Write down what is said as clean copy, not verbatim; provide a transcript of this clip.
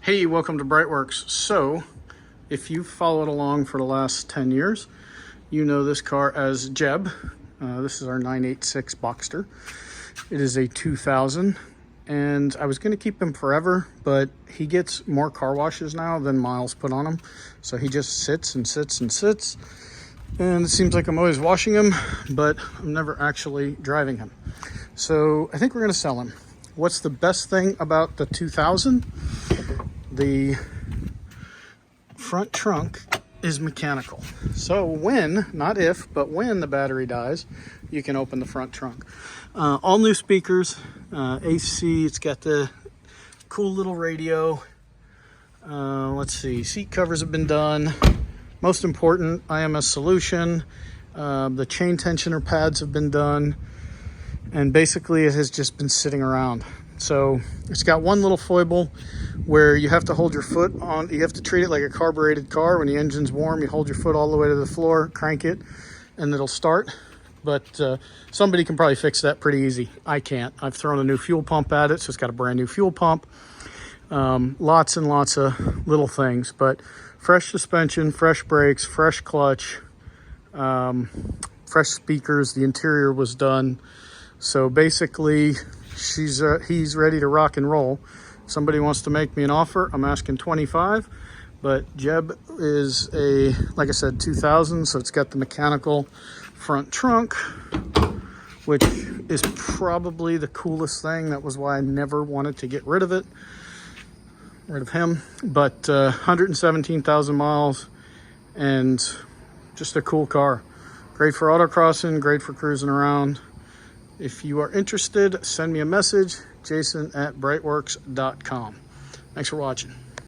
Hey, welcome to Brightworks. So, if you've followed along for the last 10 years, you know this car as Jeb. This is our 986 Boxster. It is a 2000, and I was going to keep him forever, but he gets more car washes now than miles put on him. So he just sits and sits and sits, and it seems like I'm always washing him, but I'm never actually driving him. So I think we're going to sell him. What's the best thing about the 2000? The front trunk is mechanical. So when, not if, but when the battery dies, you can open the front trunk. All new speakers, AC, it's got the cool little radio. Let's see, seat covers have been done. Most important, IMS Solution. The chain tensioner pads have been done. And basically it has just been sitting around. So it's got one little foible where you have to hold your foot on, you have to treat it like a carbureted car. When the engine's warm, you hold your foot all the way to the floor, crank it, and it'll start. But somebody can probably fix that pretty easy. I can't. I've thrown a new fuel pump at it, so it's got a brand new fuel pump. Lots and lots of little things, but fresh suspension, fresh brakes, fresh clutch, fresh speakers. The interior was done. So basically, he's ready to rock and roll. Somebody wants to make me an offer, I'm asking 25, but Jeb is a, like I said, 2000, so it's got the mechanical front trunk, which is probably the coolest thing. That was why I never wanted to get rid of him. But 117,000 miles, and just a cool car. Great for autocrossing, great for cruising around. If you are interested, send me a message, jason@brightworks.com. Thanks for watching.